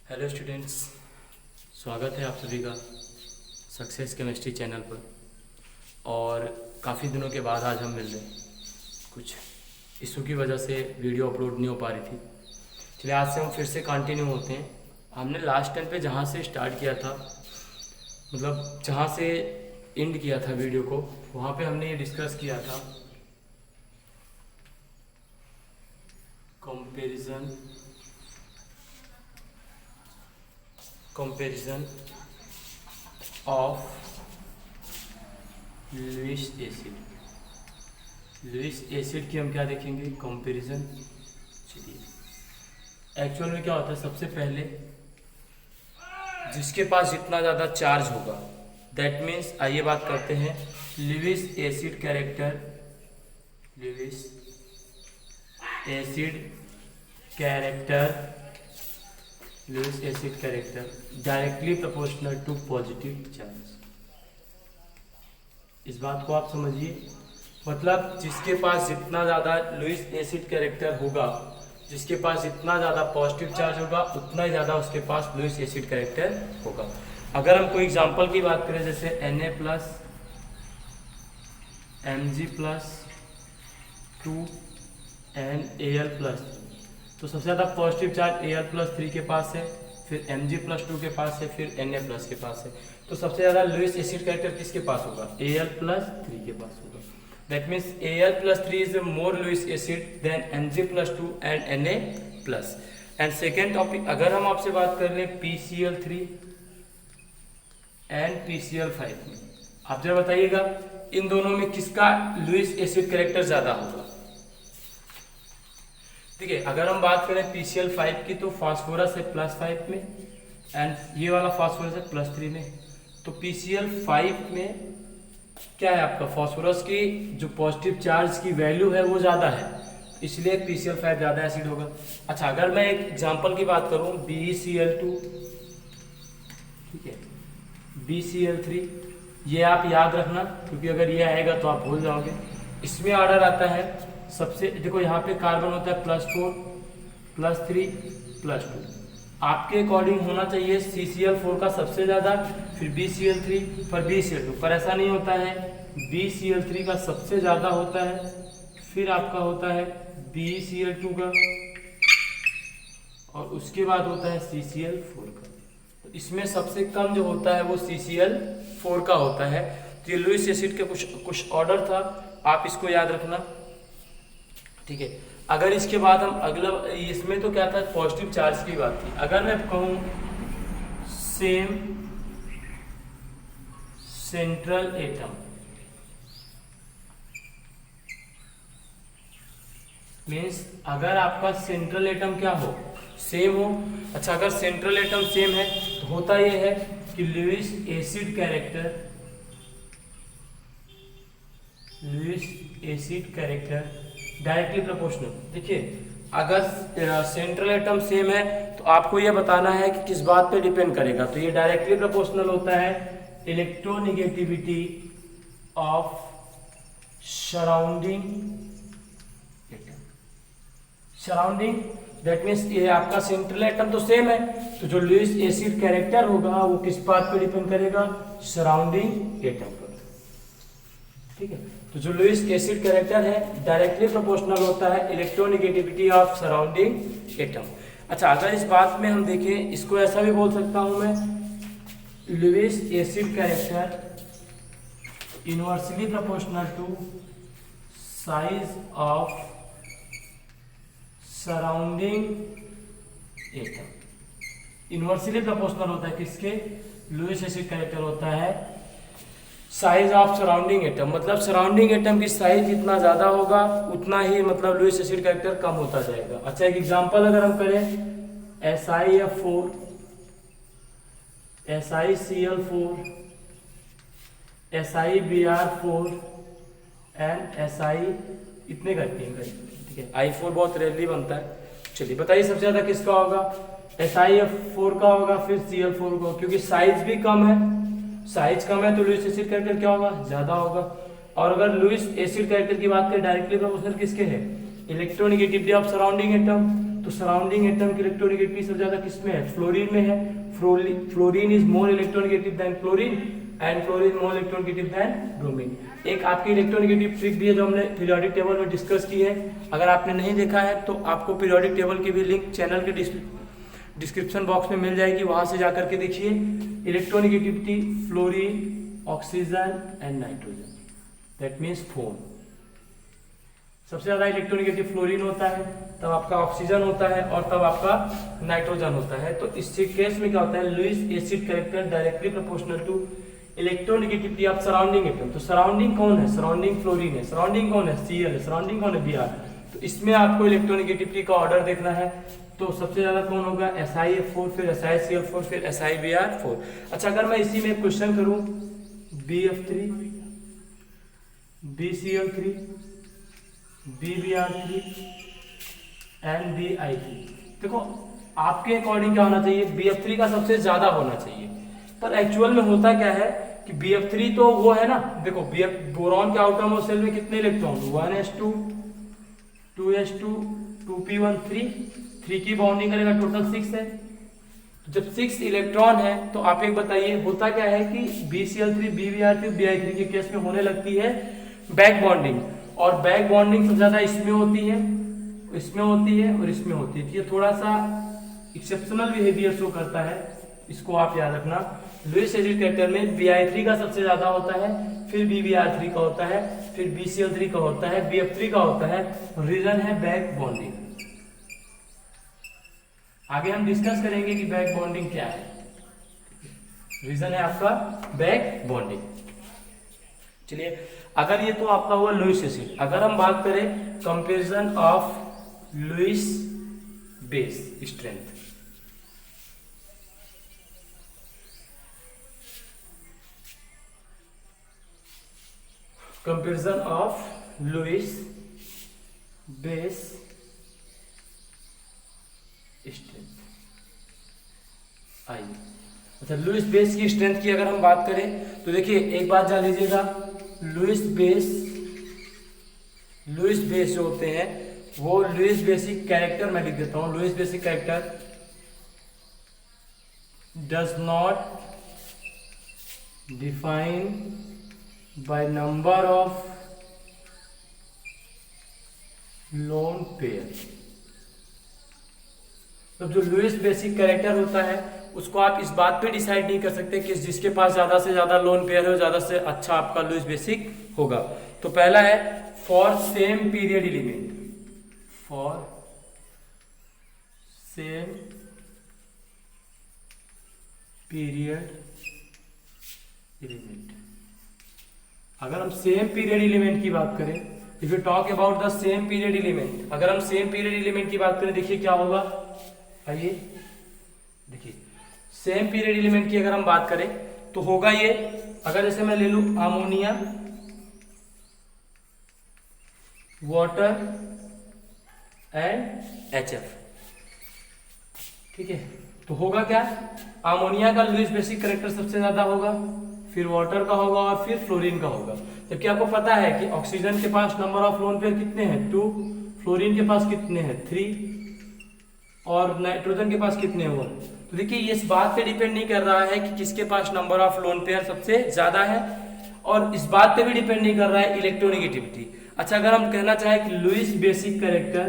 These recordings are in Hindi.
हेलो स्टूडेंट्स, स्वागत है आप सभी का सक्सेस केमिस्ट्री चैनल पर। और काफ़ी दिनों के बाद आज हम मिल रहे हैं। कुछ इशू की वजह से वीडियो अपलोड नहीं हो पा रही थी। चलिए आज से हम फिर से कंटिन्यू होते हैं। हमने लास्ट टाइम पे जहाँ से स्टार्ट किया था, मतलब जहाँ से एंड किया था वीडियो को, वहाँ पे हमने ये डिस्कस किया था कंपैरिजन ऑफ लुईस एसिड की हम क्या देखेंगे, कंपैरिजन। चलिए एक्चुअल में क्या होता है, सबसे पहले जिसके पास जितना ज़्यादा चार्ज होगा, दैट मीन्स आइए बात करते हैं Lewis acid character directly proportional to positive charge. इस बात को आप समझिए, मतलब जिसके पास जितना ज़्यादा लुईस एसिड कैरेक्टर होगा, जिसके पास जितना ज़्यादा पॉजिटिव चार्ज होगा, उतना ही ज़्यादा उसके पास लुईस एसिड कैरेक्टर होगा। अगर हम कोई एग्जांपल की बात करें, जैसे Na plus Mg plus 2 and Al plus, तो सबसे ज़्यादा पॉजिटिव चार्ज Al प्लस 3 के पास है, फिर Mg प्लस 2 के पास है, फिर Na प्लस के पास है। तो सबसे ज़्यादा लुईस एसिड कैरेक्टर किसके पास होगा? Al प्लस 3 के पास होगा। That means Al plus 3 is more Lewis acid than Mg plus 2 and Na plus. And second topic, अगर हम आपसे बात कर लें PCl3 एंड PCl5 में, आप जरा बताइएगा इन दोनों में किसका लुईस एसिड कैरेक्टर ज़्यादा होगा? ठीक है, अगर हम बात करें PCl5 की, तो फास्फोरस है +5 में एंड ये वाला फास्फोरस है +3 में। तो PCl5 में क्या है, आपका फास्फोरस की जो पॉजिटिव चार्ज की वैल्यू है वो ज़्यादा है, इसलिए PCl5 ज़्यादा एसिड होगा। अच्छा, अगर मैं एक एग्जांपल की बात करूं BeCl2, ठीक है, BCl3, ये आप याद रखना, क्योंकि अगर ये आएगा तो आप भूल जाओगे। इसमें ऑर्डर आता है सबसे, देखो यहाँ पे कार्बन होता है +4 +3 +2, आपके अकॉर्डिंग होना चाहिए CCl4 का सबसे ज़्यादा, फिर BCl3, पर BCl2 पर ऐसा नहीं होता है। BCl3 का सबसे ज़्यादा होता है, फिर आपका होता है BCl2 का, और उसके बाद होता है CCl4 का। तो इसमें सबसे कम जो होता है वो CCl4 का होता है। तो ये लुईस एसिड के कुछ ऑर्डर था, आप इसको याद रखना, ठीक है। अगर इसके बाद हम अगला, इसमें तो क्या था, पॉजिटिव चार्ज की बात थी। अगर मैं कहूँ सेम सेंट्रल एटम, मीन्स अगर आपका सेंट्रल एटम क्या हो, सेम हो। अच्छा, अगर सेंट्रल एटम सेम है तो होता यह है कि Lewis acid character directly proportional. देखिए, अगर सेंट्रल एटम सेम है तो आपको यह बताना है कि किस बात पे डिपेंड करेगा। तो ये डायरेक्टली प्रोपोर्शनल होता है electronegativity of surrounding atom. Surrounding that means ये आपका सेंट्रल एटम तो सेम है, तो जो लुईस एसिड कैरेक्टर होगा वो किस बात पे डिपेंड करेगा? सराउंडिंग एटम पर, ठीक है। तो जो लुईस एसिड कैरेक्टर है डायरेक्टली प्रोपोर्शनल होता है इलेक्ट्रोनेगेटिविटी ऑफ सराउंडिंग एटम। अच्छा, अगर इस बात में हम देखें, इसको ऐसा भी बोल सकता हूं मैं, Lewis acid character inversely proportional to size of surrounding atom. Inversely proportional होता है किसके? लुईस एसिड कैरेक्टर होता है साइज ऑफ सराउंडिंग एटम, मतलब सराउंडिंग एटम की साइज जितना ज्यादा होगा उतना ही मतलब लुईस एसिड कैरेक्टर कम होता जाएगा। अच्छा, एक एग्जांपल अगर हम करें, SiF4, SiCl4, SiBr4 and Si, इतने करते हैं, ठीक है। I4 बहुत रेयरली बनता है। चलिए बताइए सबसे ज्यादा किसका होगा? SiF4 का होगा, फिर Cl4 का, क्योंकि साइज भी कम है। साइज कम है तो लुईस एसिड कैरेक्टर क्या होगा? ज्यादा होगा। और अगर लुईस एसिड कैरेक्टर की बात करें डायरेक्टली प्रोपोर्शनल किसके है? Electronegativity of surrounding atom. तो सराउंडिंग एटम की इलेक्ट्रोनेगेटिविटी सबसे ज्यादा किसमें है? फ्लोरीन में है। Fluorine is more electronegative than chlorine and chlorine more electronegative than bromine. एक आपकी इलेक्ट्रोनेगेटिव ट्रिक भी है जो हमने पीरियोडिक टेबल में डिस्कस की है। अगर आपने नहीं देखा है तो आपको पीरियोडिक टेबल की भी लिंक चैनल के डिस्क्रिप्शन बॉक्स में मिल जाएगी, वहां से जाकर के देखिए। Electronegativity fluorine, oxygen and nitrogen, that means phone. सबसे ज्यादा इलेक्ट्रोनेगेटिव फ्लोरीन होता है, तब आपका ऑक्सीजन होता है और तब आपका नाइट्रोजन होता है। तो इस केस में क्या होता है? Lewis acid character directly proportional to electronegativity of surrounding atom. तो सराउंडिंग कौन है? सराउंडिंग फ्लोरीन है। सराउंडिंग कौन है? Cl है। सराउंडिंग कौन है? Br। तो इसमें आपको इलेक्ट्रोनेगेटिविटी का ऑर्डर देखना है। तो सबसे ज्यादा कौन होगा? Si(F4), फिर SiCl4, फिर SiBr4। अच्छा, अगर मैं इसी में क्वेश्चन करूं BF3, BCl3, BBr3 and BI3, देखो आपके अकॉर्डिंग क्या होना चाहिए? BF3 का सबसे ज्यादा होना चाहिए, पर एक्चुअल में होता क्या है कि BF3 तो वो है ना, देखो बोरॉन के आउटरमोस्ट शेल में कितने इलेक्ट्रॉन? 1s2, 2s2, 2p1, 3 की बाउंडिंग करेगा, टोटल 6 है। तो जब 6 इलेक्ट्रॉन है तो आप एक बताइए होता क्या है कि BCl3, BBr3, BI3 के केस में होने लगती है बैक बॉन्डिंग, और बैक बॉन्डिंग सबसे ज्यादा इसमें होती है, इसमें होती है और इसमें होती है। ये थोड़ा सा एक्सेप्शनल बिहेवियर शो करता है, इसको आप याद रखना। लुईस एसिड कैरेक्टर में Bi3 का सबसे ज्यादा होता है, फिर BBr3 का होता है, फिर BCl3 का होता है, BF3 का होता है। रीजन है बैक बॉन्डिंग। आगे हम डिस्कस करेंगे कि बैक बॉन्डिंग क्या है। रीजन है आपका बैक बॉन्डिंग। चलिए, अगर ये तो आपका हुआ लुईस एसिड। अगर हम बात करें comparison of Lewis base strength, comparison of Lewis base strength, आइए। अच्छा, लुईस बेस की स्ट्रेंथ की अगर हम बात करें तो देखिए एक बात जान लीजिएगा, लुईस बेस जो होते हैं वो लुईस बेसिक कैरेक्टर मैं लिख देता हूं। Lewis basic character does not define by number of lone pair. तो जो लुईस बेसिक कैरेक्टर होता है उसको आप इस बात पे डिसाइड नहीं कर सकते कि जिसके पास ज्यादा से ज्यादा लोन पेयर हो ज्यादा से अच्छा आपका लुईस बेसिक होगा। तो पहला है for same period element, for same period element. अगर हम सेम पीरियड एलिमेंट की बात करें, if you talk about the same period element, अगर हम सेम पीरियड एलिमेंट की बात करें, देखिए क्या होगा। आइए देखिए, सेम पीरियड एलिमेंट की अगर हम बात करें तो होगा ये, अगर जैसे मैं ले लूं अमोनिया, वाटर एंड HF, ठीक है। तो होगा क्या, अमोनिया का लुईस बेसिक कैरेक्टर सबसे ज्यादा होगा, फिर वाटर का होगा और फिर फ्लोरीन का होगा। जबकि आपको पता है कि ऑक्सीजन के पास नंबर ऑफ लोन पेयर कितने हैं? 2, फ्लोरीन के पास कितने हैं? 3, और नाइट्रोजन के पास कितने हैं? 1। तो देखिए ये इस बात पे डिपेंड नहीं कर रहा है कि किसके पास नंबर ऑफ लोन पेयर सबसे ज्यादा है, और इस बात पे भी डिपेंड नहीं कर रहा है इलेक्ट्रोनेगेटिविटी। अच्छा, अगर हम कहना चाहें कि Lewis basic character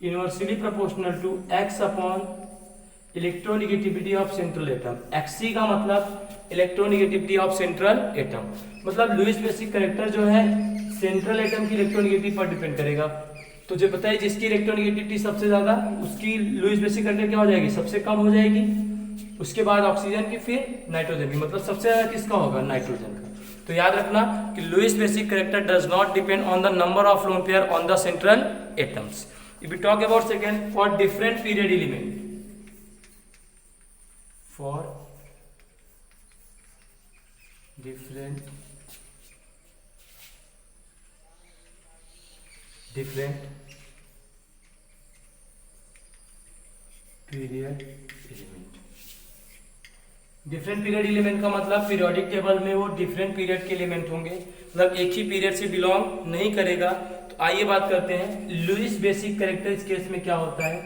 inversely proportional to x upon electronegativity of central atom. Xc का मतलब इलेक्ट्रोनेगेटिविटी ऑफ सेंट्रल एटम, मतलब लुईस बेसिक कैरेक्टर जो है सेंट्रल एटम की इलेक्ट्रोनेगेटिविटी पर डिपेंड करेगा। तो जो बताइए जिसकी इलेक्ट्रोनेगेटिविटी सबसे ज्यादा उसकी लुईस बेसिक कैरेक्टर क्या हो जाएगी? सबसे कम हो जाएगी। उसके बाद ऑक्सीजन की, फिर नाइट्रोजन की, मतलब सबसे ज्यादा किसका होगा? नाइट्रोजन का। तो याद रखना कि Lewis basic character does not depend on the number of lone pair on the central atoms. If we talk about second, for different period element, for different period element. Different period element का मतलब पीरियोडिक टेबल में वो डिफरेंट पीरियड के एलिमेंट होंगे, मतलब एक ही पीरियड से बिलोंग नहीं करेगा। तो आइए बात करते हैं लुईस बेसिक कैरेक्टर। इस केस में क्या होता है,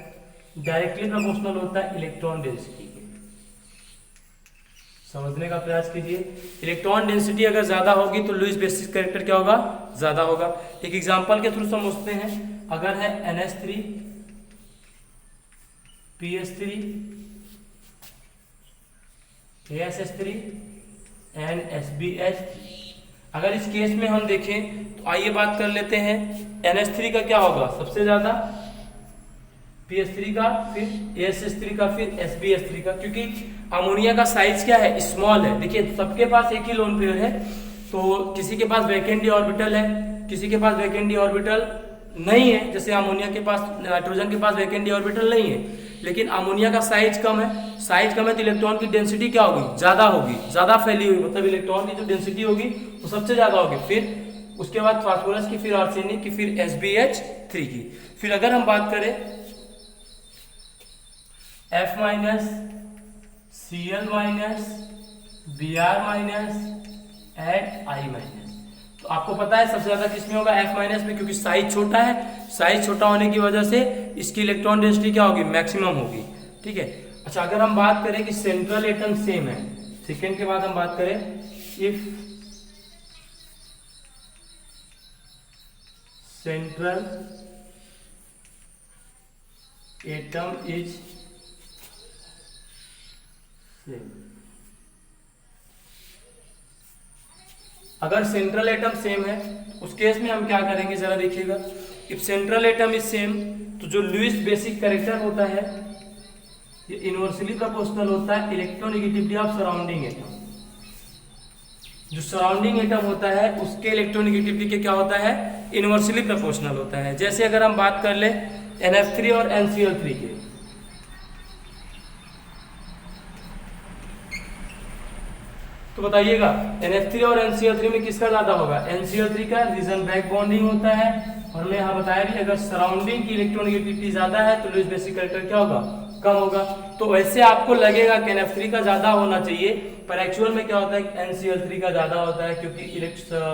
डायरेक्टली प्रोपोर्शनल होता है इलेक्ट्रॉन डेंसिटी के। समझने का प्रयास कीजिए, इलेक्ट्रॉन डेंसिटी अगर ज्यादा होगी तो लुईस बेसिक कैरेक्टर क्या होगा, ज्यादा होगा। एक एग्जांपल के थ्रू समझते हैं, अगर है NH3 PS3 ASH3 and SbH। अगर इस केस में हम देखें तो आइए बात कर लेते हैं, NH3 का क्या होगा सबसे ज्यादा, PS3 का, फिर ASH3 का, फिर SbH3 का, क्योंकि अमोनिया का साइज क्या है, स्मॉल है। देखिए सबके पास एक ही लोन पेयर है, तो किसी के पास वैकेंट डी ऑर्बिटल है, किसी के पास वैकेंट डी ऑर्बिटल नहीं है। जैसे अमोनिया के पास, नाइट्रोजन के पास वैकेंट डी ऑर्बिटल नहीं है, लेकिन अमोनिया का साइज कम है। साइज कम है तो इलेक्ट्रॉन की डेंसिटी क्या होगी, ज्यादा होगी, ज्यादा फैली हुई, मतलब इलेक्ट्रॉन की जो डेंसिटी होगी वो सबसे ज्यादा होगी। फिर उसके बाद फास्फोरस की, फिर आर्सेनिक की, फिर SbH3 की। फिर अगर हम बात करें F minus, Cl minus, Br minus and I minus, तो आपको पता है सबसे ज्यादा किसमें होगा, F माइनस में, क्योंकि साइज छोटा है। साइज छोटा होने की वजह से इसकी इलेक्ट्रॉन डेंसिटी क्या होगी, मैक्सिमम होगी। ठीक है। अच्छा, अगर हम बात करें कि सेंट्रल एटम सेम है, सेकेंड के बाद हम बात करें, if central atom is same, अगर सेंट्रल एटम सेम है उस केस में हम क्या करेंगे जरा देखिएगा। If central atom is same, तो जो लुईस बेसिक कैरेक्टर होता है ये इनवर्सली प्रोपोर्शनल होता है इलेक्ट्रोनेगेटिविटी ऑफ सराउंडिंग एटम। जो सराउंडिंग एटम होता है उसके इलेक्ट्रोनेगेटिविटी के क्या होता है, इनवर्सली प्रोपोर्शनल होता है। जैसे अगर हम बात कर ले NF3 और NCl3 के, तो बताइएगा NF3 और NCl3 में किसका ज्यादा होगा, NCl3 का। रीजन बैक बॉन्डिंग होता है, और हमने यहाँ बताया भी अगर सराउंडिंग की इलेक्ट्रोनेगेटिविटी ज्यादा है तो लुईस बेसिक कैरेक्टर क्या होगा, कम होगा। तो वैसे आपको लगेगा कि NF3 का ज्यादा होना चाहिए, पर एक्चुअल में क्या होता है, NCl3 का ज्यादा होता है, क्योंकि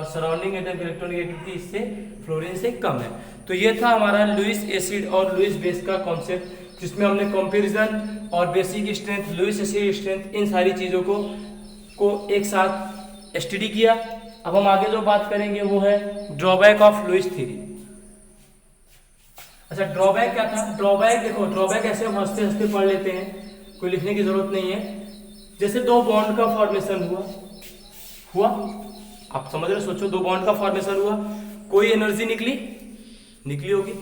सराउंडिंग एटम की इलेक्ट्रोनेगेटिविटी इससे फ्लोरीन से कम है। तो ये था हमारा लुईस एसिड और लुईस बेस का कॉन्सेप्ट, जिसमें हमने कंपेरिजन और basic strength, Lewis acid strength, इन सारी चीजों को एक साथ स्टडी किया। अब हम आगे जो बात करेंगे वो है ड्रॉबैक ऑफ लुईस थ्योरी। अच्छा, ड्रॉबैक क्या था, ड्रॉबैक देखो, ड्रॉबैक ऐसे हम हंसते हंसते पढ़ लेते हैं, कोई लिखने की जरूरत नहीं है। जैसे दो बॉन्ड का फॉर्मेशन हुआ, आप समझ रहे, सोचो दो बॉन्ड का फॉर्मेशन हुआ, कोई एनर्जी निकली होगी,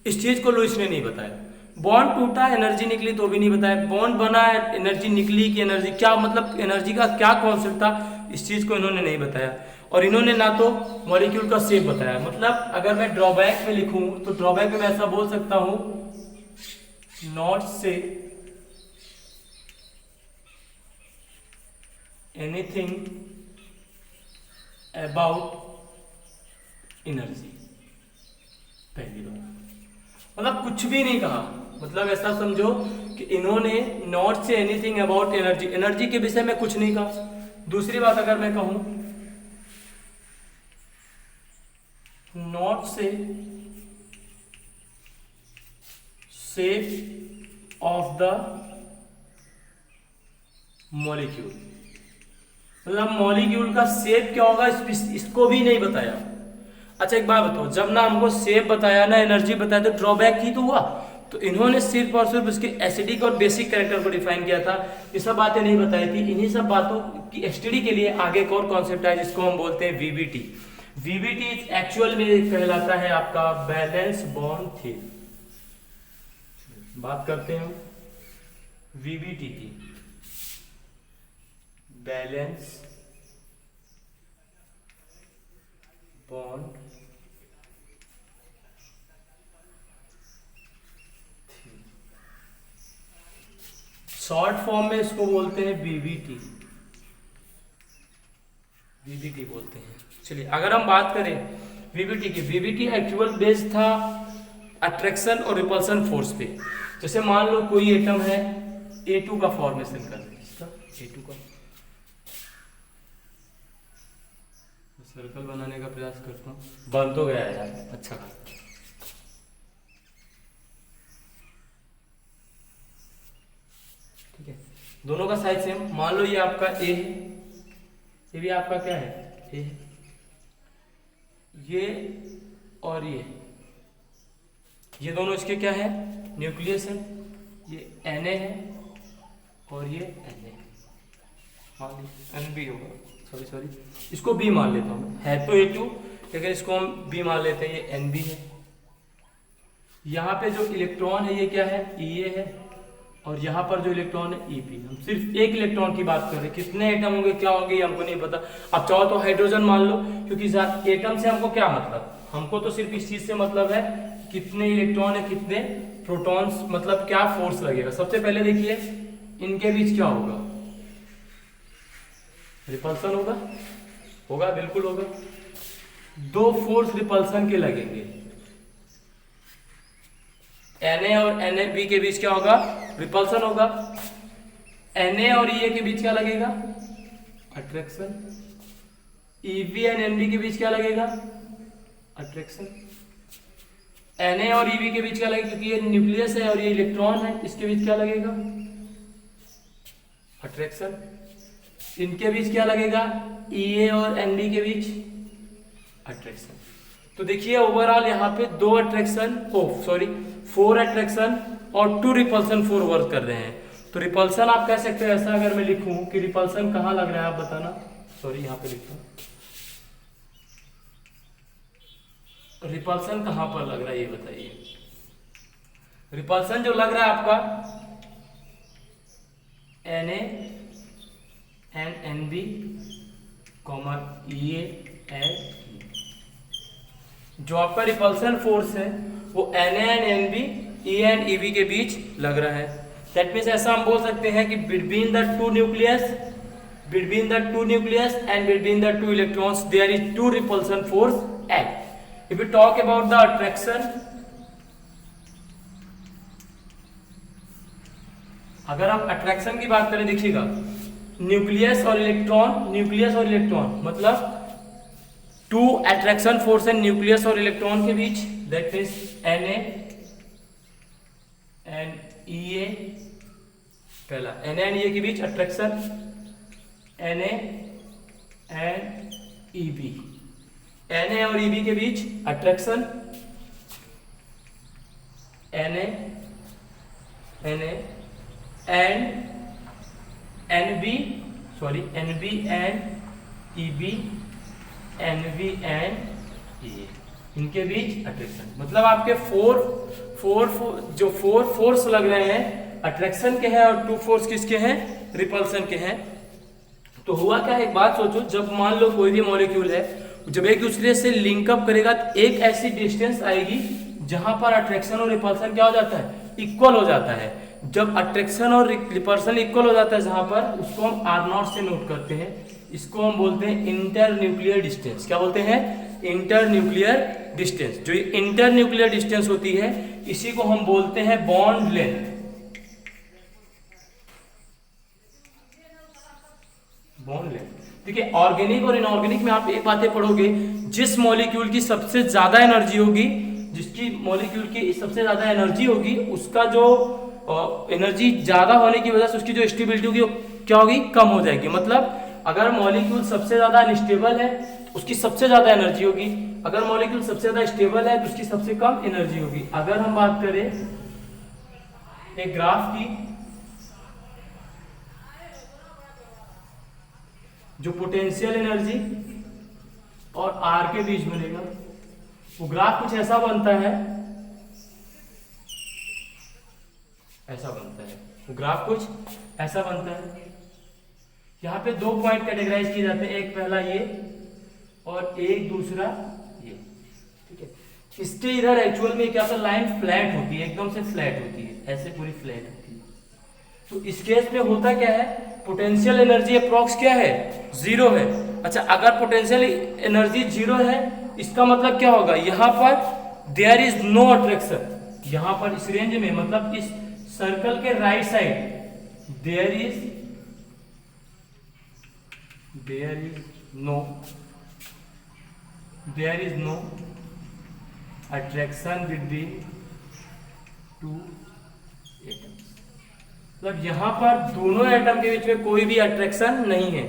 इस चीज को लुईस ने नहीं बताया। बॉन्ड टूटा, एनर्जी निकली तो भी नहीं बताया। बॉन्ड बना है, एनर्जी निकली कि एनर्जी क्या, मतलब एनर्जी का क्या कॉन्सेप्ट था, इस चीज को इन्होंने नहीं बताया। और इन्होंने ना तो मॉलिक्यूल का शेप बताया। मतलब अगर मैं ड्रॉबैक में लिखूं तो ड्रॉबैक में मैं ऐसा बोल सकता हूं, not say anything about energy. पहली बार मतलब कुछ भी नहीं कहा, मतलब ऐसा समझो कि इन्होंने not say anything about energy, energy के विषय में कुछ नहीं कहा। दूसरी बात अगर मैं कहूं, नॉट से शेप ऑफ द मॉलिक्यूल, मतलब मॉलिक्यूल का शेप क्या होगा इसको भी नहीं बताया। अच्छा एक बात बताओ, जब ना हमको शेप बताया ना एनर्जी बताया तो ड्रॉबैक ही तो हुआ। तो इन्होंने सिर्फ और सिर्फ उसके एसिडिक और बेसिक कैरेक्टर को डिफाइन किया था, ये सब बातें नहीं बताई थी। इन्हीं सब बातों की स्टडी के लिए आगे एक और कॉन्सेप्ट है जिसको हम बोलते हैं वीबीटी। वीबीटी एक्चुअल में कहलाता है आपका बैलेंस बॉन्ड थ्योरी। बात करते हैं वीबीटी की, बैलेंस बॉन्ड शॉर्ट फॉर्म में इसको बोलते हैं बीबीटी, बीबीटी बोलते हैं। चलिए अगर हम बात करें वीबीटी की, वीबीटी एक्चुअल बेस था अट्रैक्शन और रिपल्सन फोर्स पे। जैसे मान लो कोई एटम है A2 का फॉर्मेशन कर रहे हैं, इसका A2 का सर्कल बनाने का प्रयास करता हूँ, बन तो गया है यार, अच्छा। ठीक है, दोनों का साइज सेम। मान लो ये आपका ए है, ये भी आपका क्या है, ए है। ये और ये दोनों इसके क्या है, न्यूक्लियस है। ये Na है और ये Na, मान ली Nb होगा, सॉरी इसको B मान लेता हूँ मैं, है तो A2 लेकिन इसको हम B मान लेते हैं, ये Nb है। यहाँ पे जो इलेक्ट्रॉन है ये क्या है, Ea है, और यहाँ पर जो इलेक्ट्रॉन है Ep। हम सिर्फ एक इलेक्ट्रॉन की बात कर रहे हैं, कितने एटम होंगे क्या होंगे ये हमको नहीं पता। अब चाहो तो हाइड्रोजन मान लो, क्योंकि एटम से हमको क्या मतलब, हमको तो सिर्फ इस चीज से मतलब है कितने इलेक्ट्रॉन है, कितने प्रोटॉन्स, मतलब क्या फोर्स लगेगा। सबसे पहले देखिए इनके बीच क्या होगा, रिपल्सन होगा बिल्कुल होगा। दो फोर्स रिपल्सन के लगेंगे, Na और Nb के बीच क्या होगा, रिपल्सन होगा। Na और Ea के बीच क्या लगेगा, अट्रैक्शन। Ev एंड Nb के बीच क्या लगेगा, अट्रैक्शन। Na और Ev के बीच क्या लगेगा, क्योंकि ये न्यूक्लियस है और ये इलेक्ट्रॉन है, इसके बीच क्या लगेगा, अट्रैक्शन। इनके बीच क्या लगेगा, Ea और Nb के बीच अट्रैक्शन। तो देखिए ओवरऑल यहाँ पे 2 अट्रैक्शन, 4 अट्रैक्शन और 2 रिपल्सन 4 वर्क कर रहे हैं। तो रिपल्सन आप कह सकते हैं, ऐसा अगर मैं लिखूं कि रिपल्सन कहाँ लग रहा है आप बताना, यहाँ पे लिखता हूं, रिपल्सन कहां पर लग रहा है ये बताइए। रिपल्सन जो लग रहा है आपका Na and Nb common Ea and, जो आपका रिपल्सन फोर्स है वो Na and Nb, E and Ev के बीच लग रहा है। दैट मीन्स ऐसा हम बोल सकते हैं कि between the two nucleus and between the two electrons there is 2 repulsion force act. If you talk about the attraction, अगर हम अट्रैक्शन की बात करें, देखिएगा न्यूक्लियस और इलेक्ट्रॉन मतलब 2 अट्रैक्शन फोर्स है न्यूक्लियस और इलेक्ट्रॉन के बीच, that means Na and Ea, पहला Na एंड Ea के बीच attraction, Na and Eb, Na और Eb के बीच attraction, Na and Nb and Eb, Nv and Ea, इनके बीच अट्रैक्शन। मतलब आपके 4 फोर्स लग रहे हैं अट्रैक्शन के हैं और 2 फोर्स किसके हैं, रिपल्सन के हैं। तो हुआ क्या है, एक बात सोचो, जब मान लो कोई भी मॉलिक्यूल है, जब एक दूसरे से लिंकअप करेगा तो एक ऐसी डिस्टेंस आएगी जहां पर अट्रैक्शन और रिपल्सन क्या हो जाता है, इक्वल हो जाता है। जब अट्रैक्शन और रिपल्सन इक्वल हो जाता है जहां पर, उसको हम R0 से नोट करते हैं, इसको हम बोलते हैं इंटर न्यूक्लियर डिस्टेंस। क्या बोलते हैं, इंटर न्यूक्लियर डिस्टेंस। जो इंटर न्यूक्लियर डिस्टेंस होती है इसी को हम बोलते हैं बॉन्ड लेंथ। ठीक है, ऑर्गेनिक और इनऑर्गेनिक में आप एक बातें पढ़ोगे, जिस मॉलिक्यूल की सबसे ज्यादा एनर्जी होगी, जिसकी मॉलिक्यूल की सबसे ज्यादा एनर्जी होगी, उसका जो एनर्जी ज्यादा होने की वजह से उसकी जो स्टेबिलिटी होगी क्या होगी, कम हो जाएगी। मतलब अगर मॉलिक्यूल सबसे ज्यादा अनस्टेबल है उसकी सबसे ज्यादा एनर्जी होगी, अगर मॉलिक्यूल सबसे ज्यादा स्टेबल है तो उसकी सबसे कम एनर्जी होगी। अगर हम बात करें एक ग्राफ की, जो पोटेंशियल एनर्जी और R के बीच बनेगा, वो ग्राफ कुछ ऐसा बनता है, ऐसा बनता है, वो ग्राफ कुछ ऐसा बनता है। यहाँ पे 2 पॉइंट कैटेगराइज किए जाते हैं, एक पहला ये और एक दूसरा ये। ठीक है, इसके इधर एक्चुअल में क्या, लाइन फ्लैट होती है, एकदम से फ्लैट होती है, ऐसे पूरी फ्लैट होती है। तो इस केस में होता क्या है, पोटेंशियल एनर्जी अप्रॉक्स क्या है, 0 है। अच्छा, अगर पोटेंशियल एनर्जी 0 है इसका मतलब क्या होगा, यहाँ पर देयर इज नो अट्रैक्शन, यहाँ पर इस रेंज में, मतलब इस सर्कल के right side there is no there is no attraction between two atoms, मतलब यहां पर दोनों एटम के बीच में कोई भी अट्रैक्शन नहीं है।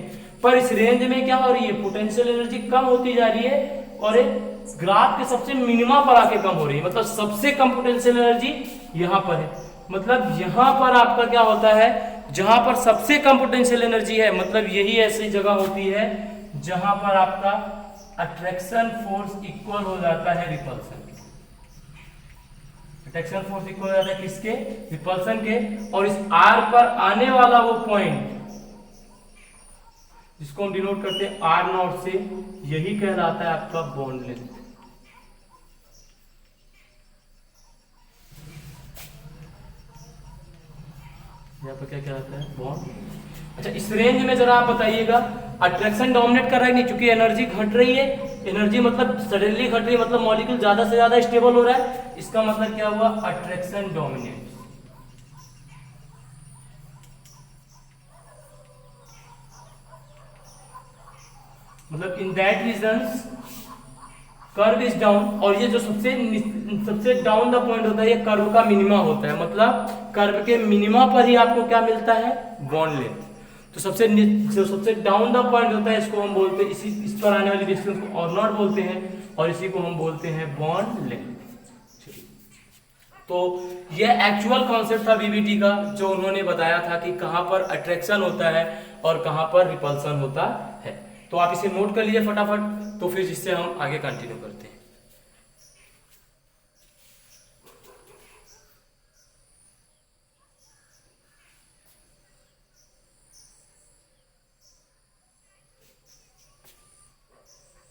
पर इस रेंज में क्या हो रही है, पोटेंशियल एनर्जी कम होती जा रही है और एक ग्राफ के सबसे मिनिमा पर आके कम हो रही है, मतलब सबसे कम पोटेंशियल एनर्जी यहां पर है। मतलब यहां पर आपका क्या होता है, जहां पर सबसे कम पोटेंशियल एनर्जी है, मतलब यही ऐसी जगह होती है जहां पर आपका अट्रैक्शन फोर्स इक्वल हो जाता है रिपल्सन के। अट्रैक्शन फोर्स इक्वल हो जाता है किसके, रिपल्सन के। और इस आर पर आने वाला वो पॉइंट जिसको हम डिनोट करते हैं आर नॉट से, यही कहलाता है आपका बॉन्ड लेंथ। यहाँ पर क्या कहलाता है, बॉन्ड। अच्छा, इस रेंज में जरा आप बताइएगा, अट्रैक्शन डोमिनेट कर रहा है नहीं, क्योंकि एनर्जी घट रही है। एनर्जी मतलब सडनली घट रही है, मतलब मॉलिक्यूल ज्यादा से ज्यादा स्टेबल हो रहा है, इसका मतलब क्या हुआ, अट्रैक्शन डोमिनेट। मतलब in that reasons curve is down, और ये जो सबसे डाउन द पॉइंट होता है, ये कर्व का मिनिमा होता है, मतलब कर्व के मिनिमा पर ही आपको क्या मिलता है, बॉन्ड लेंथ। तो सबसे डाउन द पॉइंट होता है, इसको हम बोलते हैं, इस पर आने वाली डिस्टेंस को और नॉट बोलते हैं, और इसी को हम बोलते हैं बॉन्ड लेंथ। तो ये एक्चुअल कॉन्सेप्ट था बीबीटी का, जो उन्होंने बताया था कि कहां पर अट्रैक्शन होता है और कहां पर रिपल्सन होता है। तो आप इसे नोट कर लीजिए फटाफट, तो फिर इससे हम आगे कंटिन्यू करते हैं।